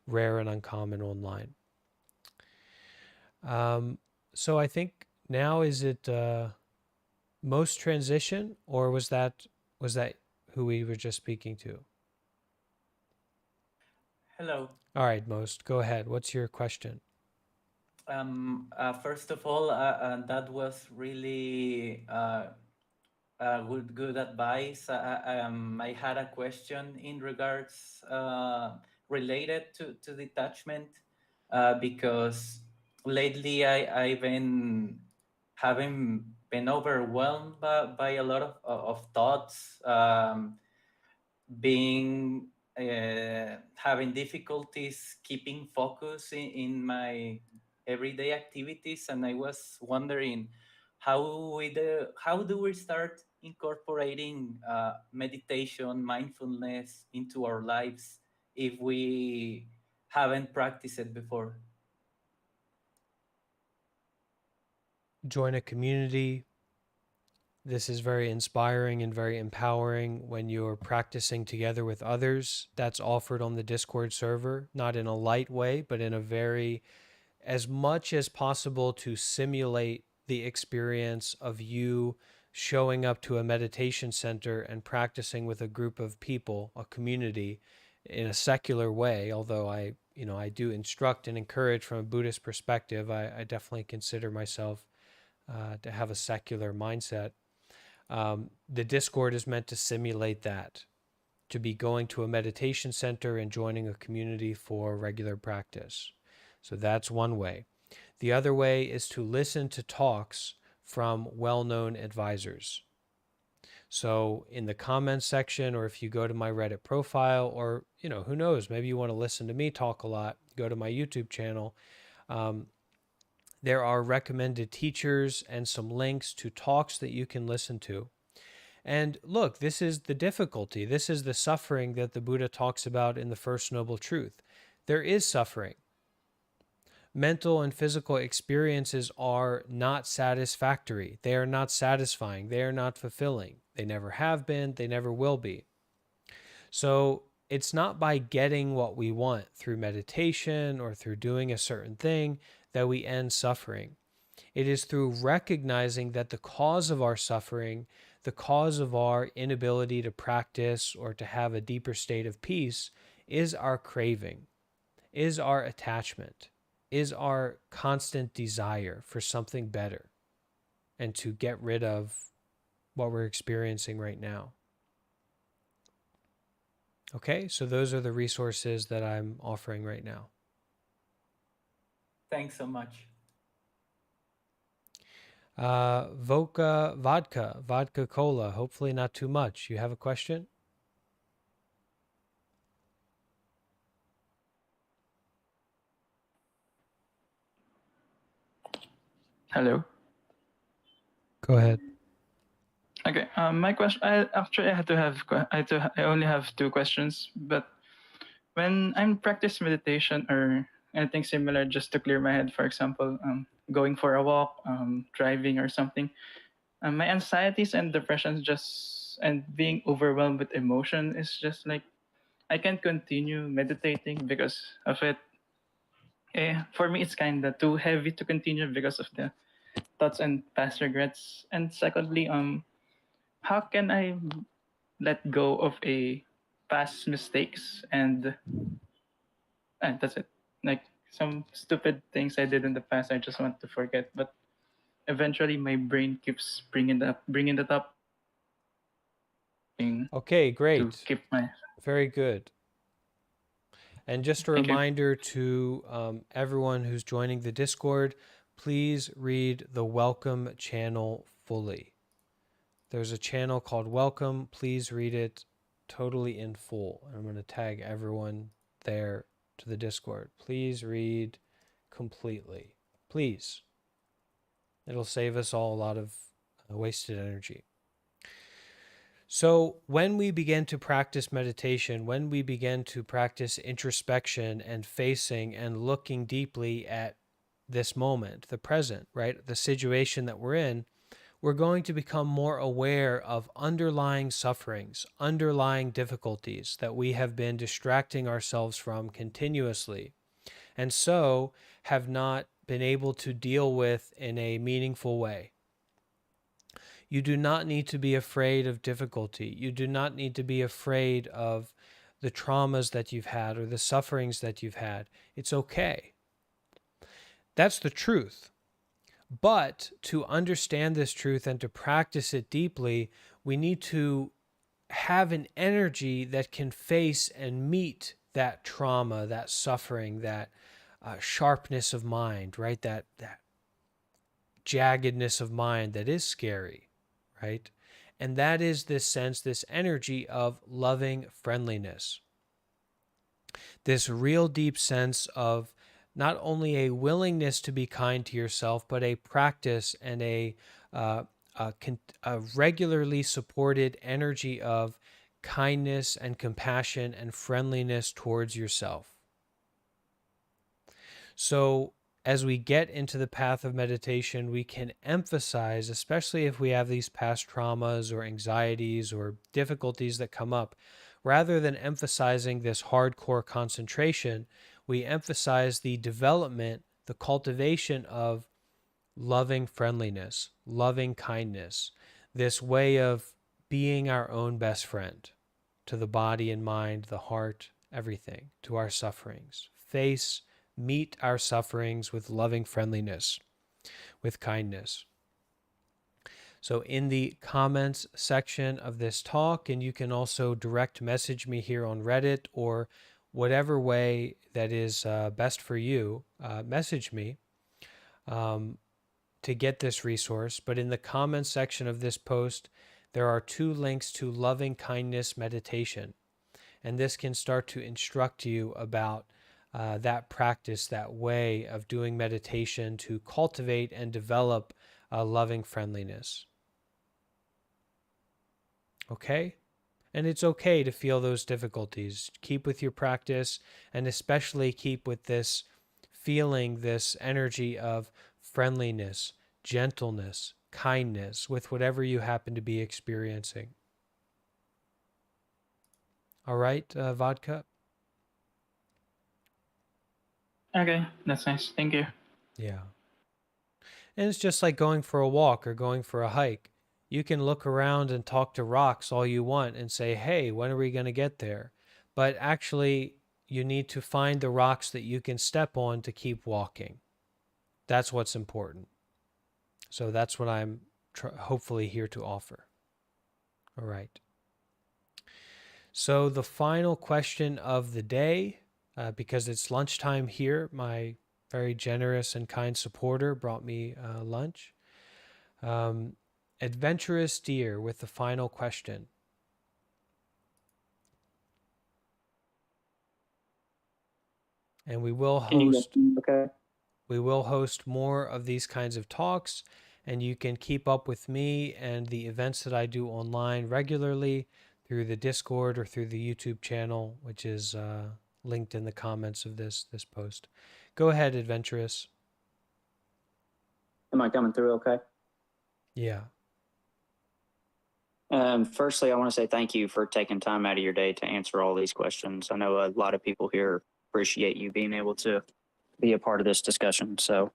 rare and uncommon online. So I think now, is it most transition, or was that who we were just speaking to? Hello. All right, most, go ahead. What's your question? First of all, that was really good advice. I had a question in regards related to detachment, because lately I've been having been overwhelmed by a lot of thoughts, being having difficulties keeping focus in my everyday activities, and I was wondering how do we start incorporating meditation, mindfulness into our lives if we haven't practiced it before? Join a community. This is very inspiring and very empowering when you're practicing together with others. That's offered on the Discord server, not in a light way, but in a very, as much as possible, to simulate the experience of you showing up to a meditation center and practicing with a group of people, a community, in a secular way. Although I do instruct and encourage from a Buddhist perspective, I definitely consider myself to have a secular mindset. The Discord is meant to simulate that, to be going to a meditation center and joining a community for regular practice. So that's one way. The other way is to listen to talks from well-known advisors. So in the comments section, or if you go to my Reddit profile, or, who knows, maybe you want to listen to me talk a lot, go to my YouTube channel. There are recommended teachers and some links to talks that you can listen to. And look, this is the difficulty. This is the suffering that the Buddha talks about in the First Noble Truth. There is suffering. Mental and physical experiences are not satisfactory. They are not satisfying. They are not fulfilling. They never have been. They never will be. So it's not by getting what we want through meditation or through doing a certain thing that we end suffering. It is through recognizing that the cause of our suffering, the cause of our inability to practice or to have a deeper state of peace, is our craving, is our attachment, is our constant desire for something better and to get rid of what we're experiencing right now. Okay, so those are the resources that I'm offering right now. Thanks so much. Vodka cola, hopefully not too much. You have a question? Hello. Go ahead. Okay. My question. I only have two questions. But when I'm practice meditation or anything similar, just to clear my head, for example, going for a walk, driving or something, my anxieties and depressions and being overwhelmed with emotion is just like I can't continue meditating because of it. For me, it's kind of too heavy to continue because of the thoughts and past regrets. And secondly, how can I let go of a past mistakes and that's it. Like some stupid things I did in the past, I just want to forget. But eventually, my brain keeps bringing it up. Okay, great. To keep my very good. And just a reminder to everyone who's joining the Discord, please read the Welcome channel fully. There's a channel called Welcome. Please read it totally in full. I'm going to tag everyone there to the Discord. Please read completely. Please. It'll save us all a lot of wasted energy. So when we begin to practice meditation, when we begin to practice introspection and facing and looking deeply at this moment, the present, right, the situation that we're in, we're going to become more aware of underlying sufferings, underlying difficulties that we have been distracting ourselves from continuously, and so have not been able to deal with in a meaningful way. You do not need to be afraid of difficulty. You do not need to be afraid of the traumas that you've had or the sufferings that you've had. It's okay. That's the truth. But to understand this truth and to practice it deeply, we need to have an energy that can face and meet that trauma, that suffering, that sharpness of mind, right? That jaggedness of mind that is scary, right? And that is this sense, this energy of loving friendliness. This real deep sense of not only a willingness to be kind to yourself, but a practice and a regularly supported energy of kindness and compassion and friendliness towards yourself. So as we get into the path of meditation, we can emphasize, especially if we have these past traumas or anxieties or difficulties that come up, rather than emphasizing this hardcore concentration, we emphasize the development, the cultivation of loving friendliness, loving kindness, this way of being our own best friend to the body and mind, the heart, everything, to our sufferings. Meet our sufferings with loving friendliness, with kindness. So in the comments section of this talk, and you can also direct message me here on Reddit or whatever way that is best for you, message me to get this resource. But in the comments section of this post, there are 2 links to loving kindness meditation. And this can start to instruct you about that practice, that way of doing meditation to cultivate and develop loving friendliness. Okay? And it's okay to feel those difficulties. Keep with your practice, and especially keep with this feeling, this energy of friendliness, gentleness, kindness with whatever you happen to be experiencing. All right, Vodka? Okay, that's nice. Thank you. Yeah. And it's just like going for a walk or going for a hike. You can look around and talk to rocks all you want and say, hey, when are we going to get there? But actually, you need to find the rocks that you can step on to keep walking. That's what's important. So that's what I'm hopefully here to offer. All right. So the final question of the day, because it's lunchtime here, my very generous and kind supporter brought me lunch. Adventurous Deer with the final question. And we will host more of these kinds of talks, and you can keep up with me and the events that I do online regularly through the Discord or through the YouTube channel, which is linked in the comments of this post. Go ahead, Adventurous. Am I coming through okay? Yeah. Firstly, I want to say thank you for taking time out of your day to answer all these questions. I know a lot of people here appreciate you being able to be a part of this discussion. So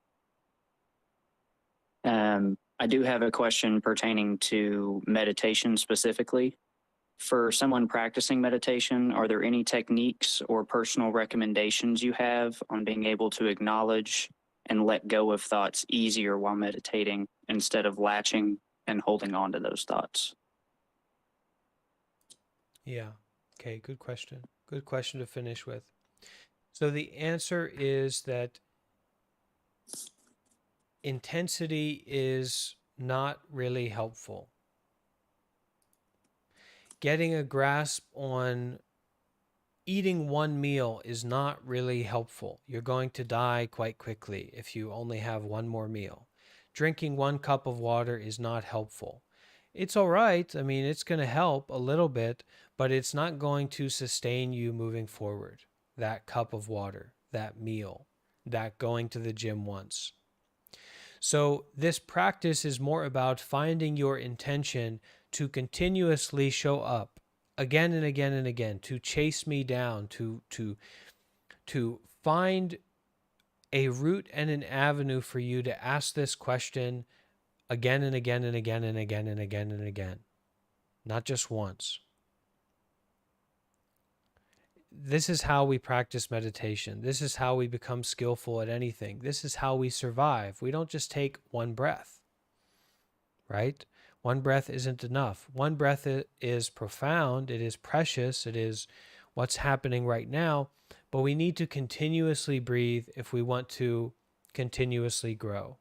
I do have a question pertaining to meditation specifically. For someone practicing meditation, are there any techniques or personal recommendations you have on being able to acknowledge and let go of thoughts easier while meditating instead of latching and holding on to those thoughts? Yeah. Okay, good question. Good question to finish with. So the answer is that intensity is not really helpful. Getting a grasp on eating one meal is not really helpful. You're going to die quite quickly if you only have one more meal. Drinking 1 cup of water is not helpful. It's all right. I mean, it's going to help a little bit, but it's not going to sustain you moving forward. That cup of water, that meal, that going to the gym once. So this practice is more about finding your intention to continuously show up again and again and again, to chase me down, to find a route and an avenue for you to ask this question again and again and again and again and again and again, not just once. This is how we practice meditation. This is how we become skillful at anything. This is how we survive. We don't just take one breath, right? One breath isn't enough. One breath is profound. It is precious. It is what's happening right now. But we need to continuously breathe if we want to continuously grow,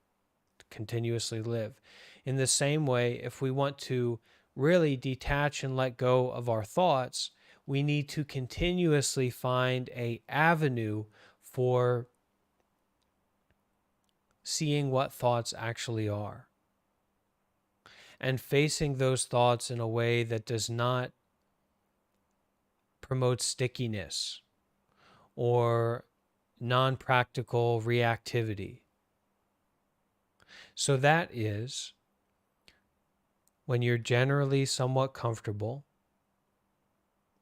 continuously live. In the same way, if we want to really detach and let go of our thoughts, we need to continuously find an avenue for seeing what thoughts actually are and facing those thoughts in a way that does not promote stickiness or non-practical reactivity. So that is when you're generally somewhat comfortable.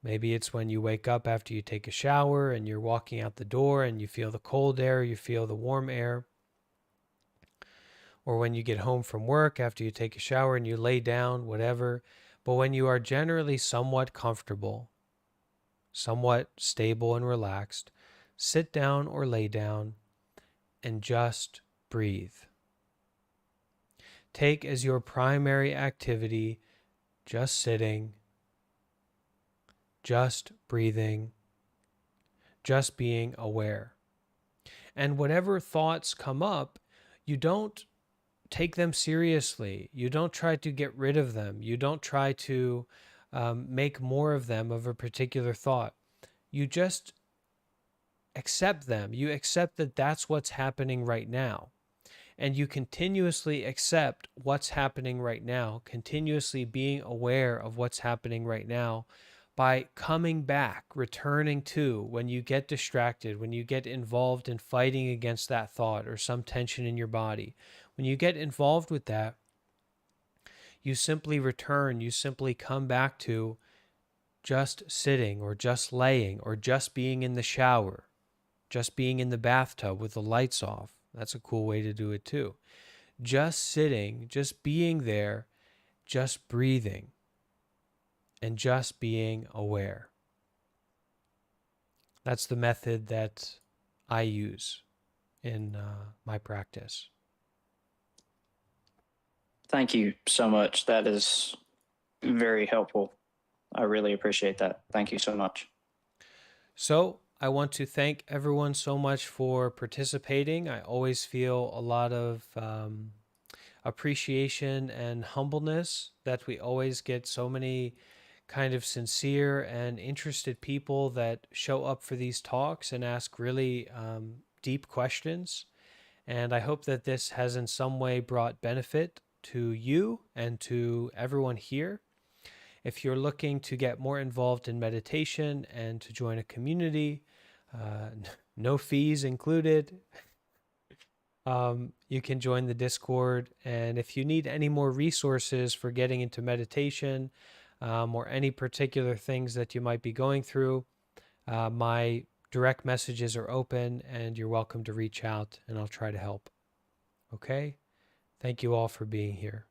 Maybe it's when you wake up after you take a shower and you're walking out the door and you feel the cold air, you feel the warm air. Or when you get home from work after you take a shower and you lay down, whatever. But when you are generally somewhat comfortable, somewhat stable and relaxed, sit down or lay down and just breathe. take as your primary activity just sitting, just breathing, just being aware. And whatever thoughts come up, you don't take them seriously. You don't try to get rid of them. You don't try to make more of them of a particular thought. You just accept them. You accept that that's what's happening right now. And you continuously accept what's happening right now, continuously being aware of what's happening right now by coming back, returning to when you get distracted, when you get involved in fighting against that thought or some tension in your body. When you get involved with that, you simply return, you simply come back to just sitting or just laying or just being in the shower, just being in the bathtub with the lights off. That's a cool way to do it too. Just sitting, just being there, just breathing, and just being aware. That's the method that I use in my practice. Thank you so much. That is very helpful. I really appreciate that. Thank you so much. So I want to thank everyone so much for participating. I always feel a lot of appreciation and humbleness that we always get so many kind of sincere and interested people that show up for these talks and ask really deep questions. And I hope that this has in some way brought benefit to you and to everyone here. If you're looking to get more involved in meditation and to join a community, no fees included, you can join the Discord. And if you need any more resources for getting into meditation or any particular things that you might be going through, my direct messages are open and you're welcome to reach out and I'll try to help. Okay? Thank you all for being here.